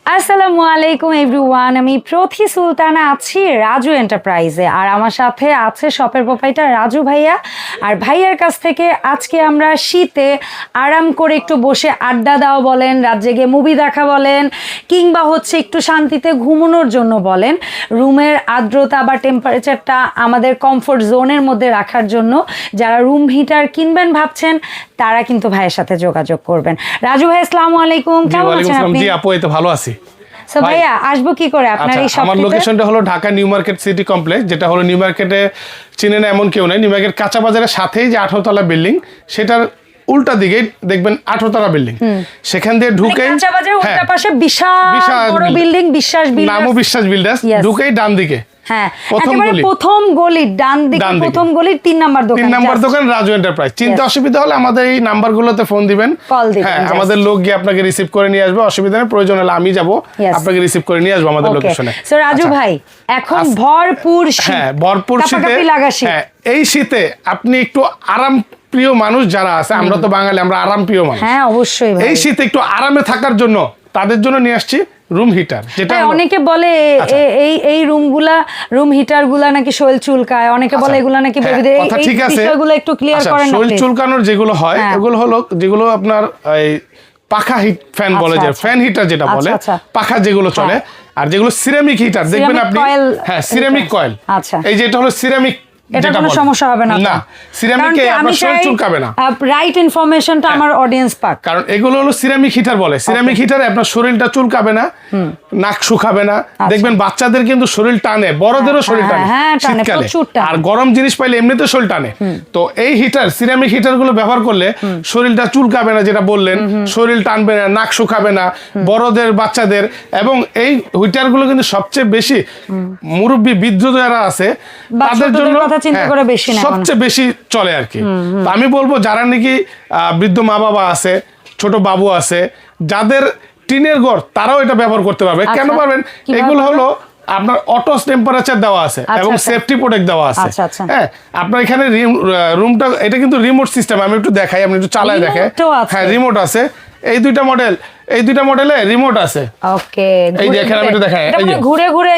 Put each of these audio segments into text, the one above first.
আসসালামু আলাইকুম এভরিওয়ান, আমি প্রথি সুলতানা আছি রাজু এন্টারপ্রাইজে। আর আমার সাথে আছে শপের প্রোপাইটার রাজু ভাইয়া। আর ভাইয়ার কাছ থেকে আজকে আমরা শীতে আরাম করে একটু বসে আড্ডা দেওয়া বলেন, রাত জেগে মুভি দেখা বলেন, কিংবা হচ্ছে একটু শান্তিতে ঘুমানোর জন্য বলেন, রুমের আর্দ্রতা বা টেম্পারেচারটা আমাদের কমফোর্ট জোনের মধ্যে রাখার জন্য যারা রুম হিটার কিনবেন ভাবছেন তারা কিন্তু ভাইয়ের সাথে যোগাযোগ করবেন। রাজু ভাই আসসালামু আলাইকুম, কেমন আছেন আপনি? জি আপু, এই তো ভালো আছি। সো ভাইয়া আসবো কি করে আপনার এই শপটিতে? আমার লোকেশনটা হলো Dhaka new market city complex, যেটা হলো নিউ মার্কেটে চিনে না এমন কেউ নাই। নিউ মার্কেট কাঁচা বাজারের সাথেই যে 18 তলা বিল্ডিং, সেটার উল্টা দিকে দেখবেন 18 তলা বিল্ডিং, সেখান দিয়ে ঢুকেই কাঁচা বাজারের উল্টা পাশে বিশাল বড় বিল্ডিং, বিশ্বাস বিল্ডার্স, নামও বিশ্বাস বিল্ডার্স, ঢুকেই ডান দিকে হ্যাঁ একেবারে প্রথম গলি, ডান দিকে প্রথম গলির 3 নাম্বার দোকান, 3 নাম্বার দোকান রাজু এন্টারপ্রাইজ। চিন্তা অসুবিধা হলে আমাদের এই নাম্বারগুলোতে ফোন দিবেন, কল দিবেন, হ্যাঁ আমাদের লোক গিয়ে আপনাকে রিসিভ করে নিয়ে আসবে। অসুবিধা নেই, প্রয়োজন হলে আমি যাব আপনাকে রিসিভ করে নিয়ে আসবো আমাদের লোকেশনে। সো রাজু ভাই এখন ভরপুর শীত, হ্যাঁ ভরপুর শীতে, হ্যাঁ এই শীতে আপনি একটু আরাম প্রিয় মানুষ যারা আছে, আমরা তো বাঙালি, আমরা আরাম প্রিয় মানুষ, হ্যাঁ অবশ্যই এই শীতে একটু আরামে থাকার জন্য তাদের জন্য নিয়ে আসছি রুম হিটার। যেটা অনেকে বলে এই রুম হিটার গুলা নাকি শরীর চুলকায়, অনেকে বলে এগুলা নাকি বেবিদের, এই বিষয়গুলো একটু ক্লিয়ার করেন না। শরীর চুলকানোর যেগুলো হয় এগুলো হলো যেগুলো আপনার এই পাখা হিট ফ্যান বলে, যে ফ্যান হিটার যেটা বলে, পাখা যেগুলো চলে, আর যেগুলো সিরামিক হিটার দেখবেন আপনি, হ্যাঁ সিরামিক কয়েল, এই যেটা হলো সিরামিক, এটা কোনো সমস্যা হবে না। না, সিরামিকে আপনার শরীর চুলকাবে না। রাইট ইনফরমেশনটা আমার অডিয়েন্স পাক, কারণ এগুলো হলো সিরামিক হিটার বলে। সিরামিক হিটারে আপনার শরীরটা চুলকাবে না, নাক শুকাবে না। দেখবেন বাচ্চাদের কিন্তু শরীর টানে, বড়দেরও শরীর টানে শীতকালে, আর গরম জিনিস পাইলে এমনিতে শরীর টানে। তো এই হিটার, সিরামিক হিটার গুলো ব্যবহার করলে শরীরটা চুলকাবে না, যেটা বললেন, শরীর টানবে না, নাক শুকাবে না বড়দের বাচ্চাদের। এবং এই হিটার গুলো কিন্তু সবচেয়ে বেশি মুরব্বী বৃদ্ধ যারা আছে তাদের জন্য সবচেয়ে বেশি চলে আর কি। আমি বলবো যারা নাকি বৃদ্ধ মা বাবা আছে, ছোট বাবু আছে, যাদের টিনের ঘর, তারাও এটা ব্যবহার করতে পারবে। কেন পারবেন? এগুলো হলো আপনার অটো টেম্পারেচার দেওয়া আছে এবং সেফটি প্রোটেক্ট দেওয়া আছে। হ্যাঁ আপনার এখানে রুমটা, এটা কিন্তু রিমোট সিস্টেম। আমি একটু দেখাই, আপনি একটু চালায় দেখেন। হ্যাঁ রিমোট আছে, এই দুইটা মডেলে রিমোট আছে। ওকে, এই যে এখানে আমি একটু দেখাই, এই যে ঘুরে ঘুরে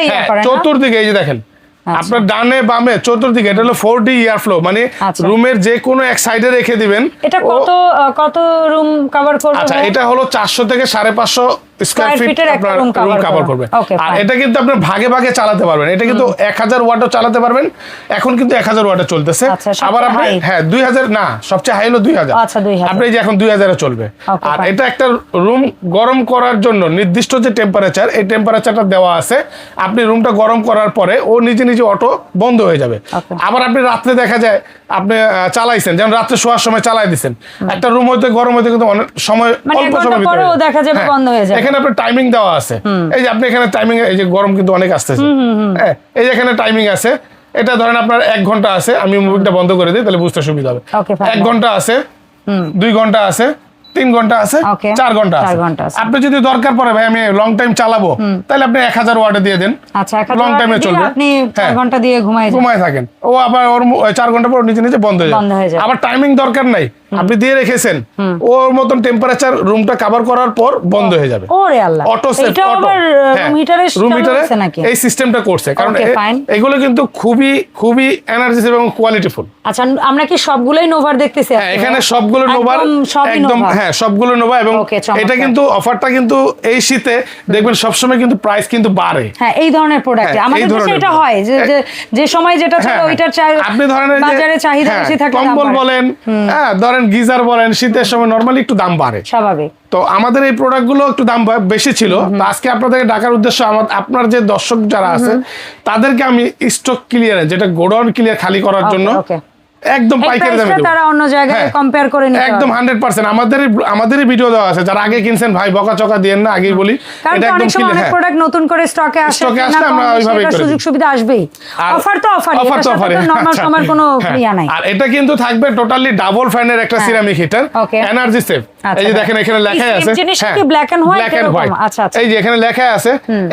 চতুর্দিকে, এই যে দেখেন আপনার ডানে বামে চতুর্দিকে, এটা হলো 4D এয়ার ফ্লো, মানে রুমের যে কোনো এক সাইডে রেখে দিবেন। এটা কত রুম কভার করবে? আচ্ছা এটা হলো 400 থেকে 550 স্কয়ার ফিটের একটা রুম কভার করবে। আর এটা কিন্তু আপনি ভাগে ভাগে চালাতে পারবেন। এটা কিন্তু 1000 ওয়াটও চালাতে পারবেন, এখন কিন্তু 1000 ওয়াটে চলতেছে। আবার আপনি হ্যাঁ 2000 না, সবচেয়ে হাই হলো 2000। আচ্ছা 2000, আপনি যে এখন 2000 এ চলবে। আর এটা একটা রুম গরম করার জন্য নির্দিষ্ট যে টেম্পারেচার, এই টেম্পারেচারটা দেওয়া আছে। আপনি রুমটা গরম করার পরে ও নিজে নিজে অটো বন্ধ হয়ে যাবে। আবার আপনি রাত্রে দেখা যায় আপনি চালাইছেন, যেমন রাত্রে শোয়ার সময় চালাই দিচ্ছেন, একটা রুম হইতে গরম হইতে কিন্তু অনেক সময়, অল্প সময় ভিতরে দেখা যাবে বন্ধ হয়ে যাবে। এখানে আপনার টাইমিং দেওয়া আছে, এই যে আপনি এখানে টাইমিং, এই যে গরম কিন্তু অনেক আসতেছে, হ্যাঁ এই যে এখানে টাইমিং আছে। এটা ধরেন আপনার 1 ঘন্টা আছে, আমি মুভিটা বন্ধ করে দিই তাহলে বুঝতে সুবিধা হবে। 1 ঘন্টা আছে, 2 ঘন্টা আছে, 3 ঘন্টা আছে, 4 ঘন্টা আছে। আপনি যদি দরকার পড়ে ভাই আমি লং টাইম চালাবো, তাহলে আপনি 1000 ওয়াটে দিয়ে দেন, লং টাইমে চলবে, আপনি 4 ঘন্টা দিয়ে ঘুমায় থাকেন। ও আবার ওর 4 ঘন্টা পর নিজে নিজে বন্ধ হয়ে যায়। আবার টাইমিং দরকার নাই, আপনি দিয়ে রেখেছেন, ওর মতন টেম্পারেচার রুমটা কভার করার পর বন্ধ হয়ে যাবে। ওরে আল্লাহ, অটো সেট, রুম হিটারে এই সিস্টেমটা করছে, কারণ এগুলো কিন্তু খুবই এনার্জি এবং কোয়ালিটিফুল। আচ্ছা আমরা কি সবগুলোই নোভার দেখতেছি? হ্যাঁ এখানে সবগুলো নোভার, একদম হ্যাঁ সবগুলো নোভা। এবং এটা কিন্তু অফারটা কিন্তু এই শীতে দেখবেন সবসময় কিন্তু প্রাইস কিন্তু বাড়ে। হ্যাঁ এই ধরনের প্রোডাক্ট আমাদের দেশে এটা হয় যে সময় যেটা চলে ওইটার আপনি ধরেন বাজারে চাহিদা বেশি থাকে, কম্বল বলেন, হ্যাঁ ধরেন গিজার বলেন, শীতের সময় নরমালি একটু দাম বাড়ে, স্বাভাবিক। তো আমাদের এই প্রোডাক্টগুলো একটু দাম বেশি ছিল। তো আজকে আপনাদেরকে ডাকার উদ্দেশ্য, আপনার যে দর্শক যারা আছে তাদেরকে আমি স্টক ক্লিয়ার, যেটা গোডাউন ক্লিয়ার খালি করার জন্য একদম পাইকারি দামে দেব, তারা অন্য জায়গায় কম্পেয়ার করে নিতে একদম 100%। আমাদেরই ভিডিও দেওয়া আছে, যারা আগে কিনছেন ভাই বকাচকা দিয়েন না, আগেই বলি এটা একদম ক্লিয়ার। অনেক প্রোডাক্ট নতুন করে স্টকে আসে, আমরা ওইভাবেই করি, সুযোগ সুবিধা আসবেই। অফার তো অফার, নরমাল সময়ের কোনো ক্রিয়া নাই। আর এটা কিন্তু থাকবে টোটালি ডাবল ফ্যানের একটা সিরামিক হিটার, এনার্জি সেভ। এই যে দেখেন এখানে লেখা আছে, জিনিসটা কি ব্ল্যাক এন্ড হোয়াইট? আচ্ছা আচ্ছা, এই যে এখানে লেখা আছে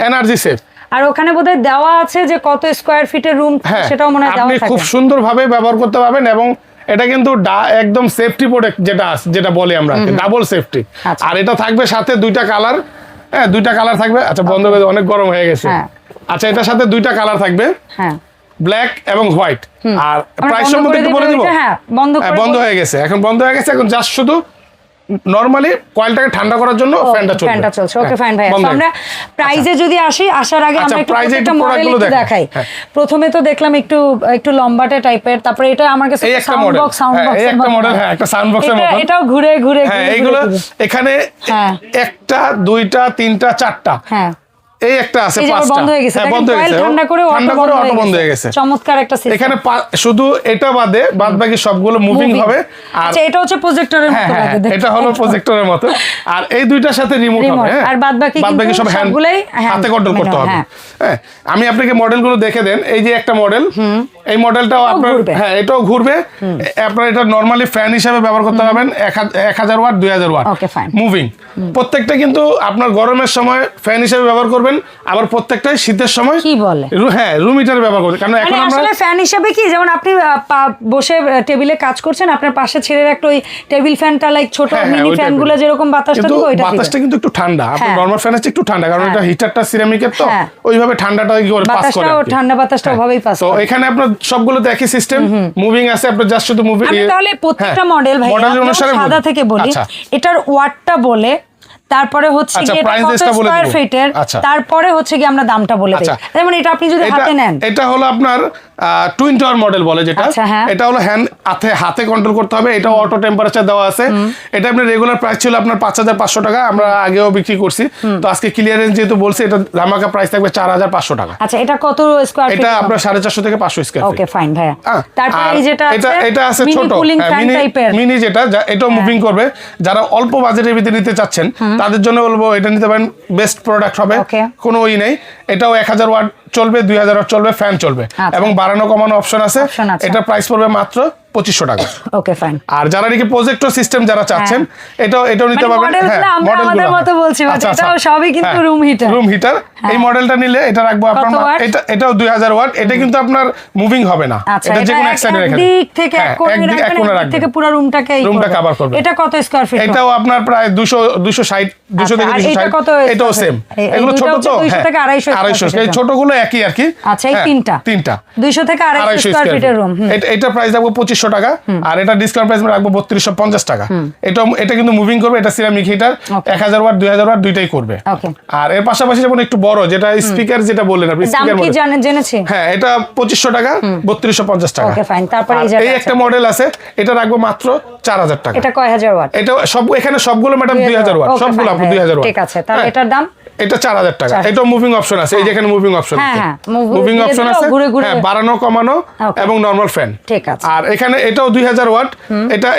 এনার্জি সেভ। আর ওখানে বোধহয় দেওয়া আছে যে কত স্কয়ার ফিটের রুম, সেটাও মনে হয় দেওয়া থাকে। আপনি খুব সুন্দরভাবে ব্যবহার করতে পারবেন। এবং এটা কিন্তু একদম সেফটি প্রোডাক্ট, যেটা বলি আমরা ডাবল সেফটি। আর এটা থাকবে সাথে 2টা কালার, হ্যাঁ, দুইটা কালার থাকবে। আচ্ছা, বন্ধ করে অনেক গরম হয়ে গেছে। আচ্ছা, এটার সাথে দুইটা কালার থাকবে, হ্যাঁ, ব্ল্যাক এবং হোয়াইট। আর প্রাইস সম্বন্ধে একটু বলে দিব। হ্যাঁ, বন্ধ হয়ে গেছে, এখন বন্ধ হয়ে গেছে। এখন জাস্ট শুধু নরমালি কয়েলটাকে ঠান্ডা করার জন্য ফ্যানটা চলছে। ওকে, ফাইন ভাই। তো আমরা প্রাইজে যদি আসার আগে আমরা একটু প্রত্যেকটা মডেল একটু দেখাই। প্রথমে তো দেখলাম একটু লম্বাটে টাইপের, তারপরে এটা আমার কাছে সাউন্ড বক্স এই একটা মডেল, হ্যাঁ, একটা সাউন্ড বক্সের মতো। এটাও ঘুরে ঘুরে, হ্যাঁ, এইগুলো এখানে একটা, দুইটা, তিনটা, চারটা, হ্যাঁ, এই একটা আছে, পাঁচটা বন্ধ হয়ে গেছে। বন্ধ হয়ে গেছে, ঠান্ডা করে অটো বন্ধ হয়ে গেছে। চমৎকার একটা সিস্টেম। এখানে শুধু এটা বাদে বাকি সবগুলো মুভিং হবে। আর এটা হচ্ছে প্রজেক্টরের মতো লাগে দেখতে, এটা হলো প্রজেক্টরের মতো। আর এই দুইটার সাথে রিমোট হবে, হ্যাঁ, আর বাকি সব সবগুলাই হাতে কন্ট্রোল করতে হবে। হ্যাঁ, আমি আপনাকে মডেলগুলো দেখে দেন। এই যে একটা মডেল, এই মডেলটাও আপনার, হ্যাঁ, এটাও ঘুরবে। আপনার এটা নরমালি ফ্যান হিসেবে ব্যবহার করতে পারবেন, 1000 ওয়াট, 2000 ওয়াট মুভিং। প্রত্যেকটা কিন্তু আপনার গরমের সময় ফ্যান হিসেবে ব্যবহার করবেন, আবার প্রত্যেকটাই শীতের সময় কি বলে, হ্যাঁ, রুম হিটার ব্যবহার করবেন। কারণ এখন আমরা আসলে ফ্যান হিসেবে কি, যেমন আপনি বসে টেবিলে কাজ করছেন, আপনার পাশে ছেড়ে একটা ওই টেবিল ফ্যানটা, লাইক ছোট মিনি ফ্যানগুলো যেরকম বাতাসটা দিবে, ওইটা বাতাসটা কিন্তু একটু ঠান্ডা। আপনার নরমাল ফ্যান আছে একটু ঠান্ডা, কারণ এটা হিটারটা সিরামিকের, তো ওইভাবে ঠান্ডাটা কি করে পাস করে, ঠান্ডা বাতাসটা ওইভাবেই পাস করে। তো এখানে আপনার সবগুলোতে একই সিস্টেম, মুভিং আছে। আপনার জাস্ট শুধু মুভিং। আমি তাহলে প্রত্যেকটা মডেল ভাই সাদা থেকে বলি, এটার ওয়াটটা বলে, তারপরে হচ্ছে কি এটা কত স্কয়ার ফিটের, তারপরে হচ্ছে কি আমরা দামটা বলে দেই। যেমন এটা আপনি যদি হাতে নেন, এটা হলো আপনার টুইন টাওয়ার মডেল বলে যেটা, এটা হলো হাতে কন্ট্রোল করতে হবে। এটা অটো টেম্পারেচার দেওয়া আছে। এটা আপনার রেগুলার প্রাইস ছিল আপনার 5500 টাকা, আমরা আগেও বিক্রি করছি। তো আজকে ক্লিয়ারেন্স যেহেতু বলছি, এটা ধামাকা প্রাইস থাকবে 4500 টাকা। আচ্ছা, এটা কত স্কয়ার ফিট? এটা আপনার 450 থেকে 500 স্কয়ার ফিট। ওকে, ফাইন ভাইয়া। তারপরে এই যেটা আছে, এটা আছে ছোট মিনি, যেটা এটাও মুভিং করবে। যারা অল্প বাজেটের ভিতরে নিতে চাচ্ছেন তাদের জন্য বলবো এটা নিতে পারেন, বেস্ট প্রোডাক্ট হবে, কোনো ওই নেই। এটাও 1000 ওয়াট চলবে, 2000 ওয়াট চলবে, ফ্যান চলবে, এবং বাড়ানো কমানো অপশন আছে। এটা প্রাইস পড়বে মাত্র 2500 টাকা। ওকে, ফাইন। আর যারা নাকি প্রজেক্টর সিস্টেম যারা চাচ্ছেন, এটাও নিতে পারবেন। হ্যাঁ, মডেলগুলো মতো বলছি, এটাও সবই কিন্তু রুম হিটার। এই মডেলটা নিলে এটা রাখবো আপনার, এটাও 2000 ওয়াট। এটা কিন্তু আপনার মুভিং হবে না, এটা যে কোনো এক সাইডে রাখবেন, দিক থেকে এক কোণে রাখবেন, থেকে পুরো রুমটাকে কভার করবে। এটা কত স্কয়ার ফিট? এটাও আপনার প্রায় 260 200 থেকে 260। এটাও সেম। এগুলো ছোট তো, 200 থেকে 250। এই ছোটগুলো একই আর কি। আচ্ছা, এই তিনটা 200 থেকে 250 স্কয়ার ফিটের রুম। এটা প্রাইস রাখবো 2500 টাকা। আর এটা ডিসকাউন্ট প্রাইস রাখবো 3250 টাকা। এটা কিন্তু মুভিং করবে, এটা সিরামিক হিটার, 1000 ওয়াট 2000 ওয়াট দুইটাই করবে। আর এর পাশাপাশি যেমন একটু বড়, যেটা স্পিকার, যেটা বললেন আপনি, স্পিকার কি জেনেছি, হ্যাঁ, এটা 2500 টাকা, 3250 টাকা। ওকে, ফাইন। তারপর এই একটা মডেল আছে, এটা রাখবো মাত্র 4000 টাকা। এটা কয় হাজার ওয়াট? এটা এখানে সবগুলো ম্যাডাম 2000 ওয়াট, সবগুলো আপনি 2000 ওয়াট। ঠিক আছে, তাহলে এটার দাম এটা 4000 টাকা। এটা মুভিং অপশন আছে, এই যেখানে মুভিং অপশন আছে, মুভিং অপশন আছে, হ্যাঁ, বাড়ানো কমানো এবং নরমাল ফ্যান। ঠিক আছে। আর এখানে এটাও 2000 ওয়াট,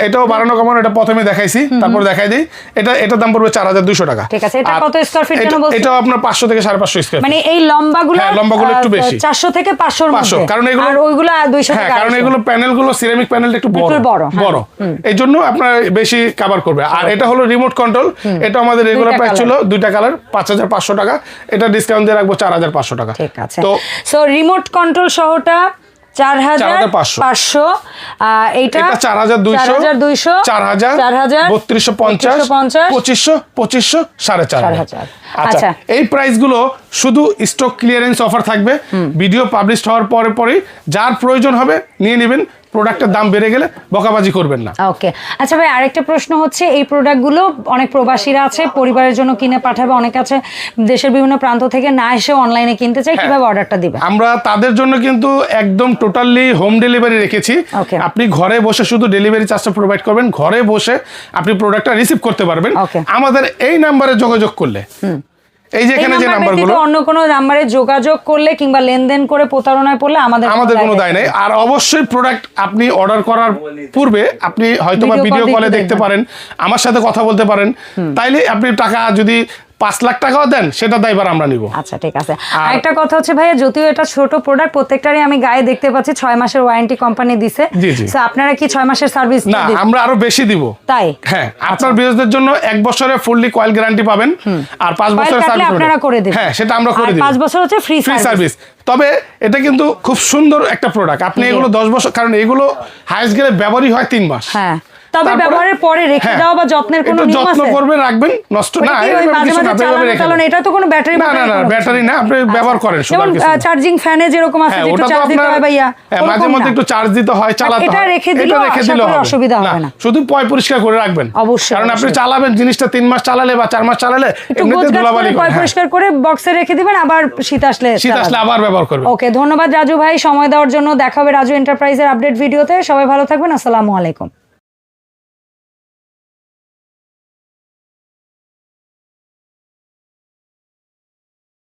এটাও বাড়ানো কমানো। এটা প্রথমে দেখাইছি, তারপর দেখাই দেই। এটার দাম পড়বে 4200 টাকা। ঠিক আছে। এটা কত স্কয়ার ফিট জানো বলছেন? এটাও আপনার 500 থেকে 550 স্কয়ার ফিট। মানে এই লম্বাগুলো, হ্যাঁ, লম্বাগুলো একটু বেশি, 400 থেকে 500 এর মধ্যে। কারণ এগুলো, আর ওইগুলো 200 থেকে 250। কারণ এগুলো প্যানেলগুলো সিরামিক প্যানেলটা একটু বড়, এইজন্য আপনার বেশি কভার করবে। আর এটা হলো রিমোট কন্ট্রোল। এটা আমাদের রেগুলার প্রাইস ছিল দুইটা কালার 5500 টাকা। এটা ডিসকাউন্ট দিয়ে রাখবো 4500 টাকা। ঠিক আছে। তো রিমোট কন্ট্রোল সহটা 4500, এইটা 4200, 4000, 3250, 2500, 4500। আচ্ছা, এই প্রাইসগুলো শুধু স্টক ক্লিয়ারেন্স অফার থাকবে। ভিডিও পাবলিশ হওয়ার পরে যার প্রয়োজন হবে নিয়ে নেবেন। প্রোডাক্টের দাম বেড়ে গেলে বকাবাজি করবেন না। ওকে, আচ্ছা ভাই, আরেকটা প্রশ্ন হচ্ছে, এই প্রোডাক্টগুলো অনেক প্রবাসীরা আছে, পরিবারের জন্য কিনে পাঠাবে, অনেক আছে দেশের বিভিন্ন প্রান্ত থেকে না এসে অনলাইনে কিনতে চাই, কিভাবে অর্ডারটা দিবে? আমরা তাদের জন্য কিন্তু একদম টোটালি হোম ডেলিভারি রেখেছি। আপনি ঘরে বসে শুধু ডেলিভারি চার্জটা প্রোভাইড করবেন, ঘরে বসে আপনি প্রোডাক্টটা রিসিভ করতে পারবেন আমাদের এই নাম্বারে যোগাযোগ করলে। এই যে এখানে যে নাম্বারগুলো, অন্য কোনো নাম্বারে যোগাযোগ করলে কিংবা লেনদেন করে প্রতারণায় পড়লে আমাদের কোনো দায় নেই। আর অবশ্যই প্রোডাক্ট আপনি অর্ডার করার পূর্বে আপনি হয়তোবা ভিডিও কলে দেখতে পারেন, আমার সাথে কথা বলতে পারেন। তাইলে আপনি টাকা যদি 5 লাখ টাকাও দেন, সেটা দায়ভার আমরা নিব। আচ্ছা, ঠিক আছে। আরেকটা কথা হচ্ছে ভাইয়া, যদিও এটা ছোট প্রোডাক্ট, প্রত্যেকটারই আমি গায়ে দেখতে পাচ্ছি 6 মাসের ওয়ারেন্টি কোম্পানি দিছে। সো আপনারা কি 6 মাসের সার্ভিস? না, আমরা আরো বেশি দিব। তাই? হ্যাঁ, আপনার বিজনেসের জন্য 1 বছরের ফুললি কয়েল গ্যারান্টি পাবেন, আর 5 বছরের সার্ভিস আপনারা করে দিবেন। হ্যাঁ, সেটা আমরা করে দিব। 5 বছর হচ্ছে ফ্রি সার্ভিস। তবে এটা কিন্তু খুব সুন্দর একটা প্রোডাক্ট। আপনি এগুলো 10 বছর, কারণ এগুলো হাইস্ট গেলে ব্যবহারই হয় 3 মাস। হ্যাঁ, তবে ব্যবহারের পরে রেখে দাও বা যত্নের কোনো নিয়ম আছে? যত্ন করবেন, রাখবেন, নষ্ট না। মাঝে মাঝে চালানো কারণ এটা তো কোনো ব্যাটারি না, ব্যাটারি না, আপনি ব্যবহার করেন। যেমন চার্জিং ফ্যানে যেরকম আছে একটু চার্জ দিতে হয় ভাইয়া, মাঝে মধ্যে একটু চার্জ দিতে হয়, চালাতে হয়। এটা রেখে দিলে অসুবিধা হবে না। শুধু পরিষ্কার করে রাখবেন অবশ্যই, কারণ আপনি চালাবেন জিনিসটা 3 মাস চালালে বা 4 মাস চালালে এমনিতে ধুলাবালি করে। পরিষ্কার করে বক্সে রেখে দিবেন, আবার শীত আসলে আবার ব্যবহার করবেন। ওকে, ধন্যবাদ রাজু ভাই সময় দেওয়ার জন্য। দেখা হবে রাজু এন্টারপ্রাইজের আপডেট ভিডিওতে। সবাই ভালো থাকবেন। আসসালামু আলাইকুম।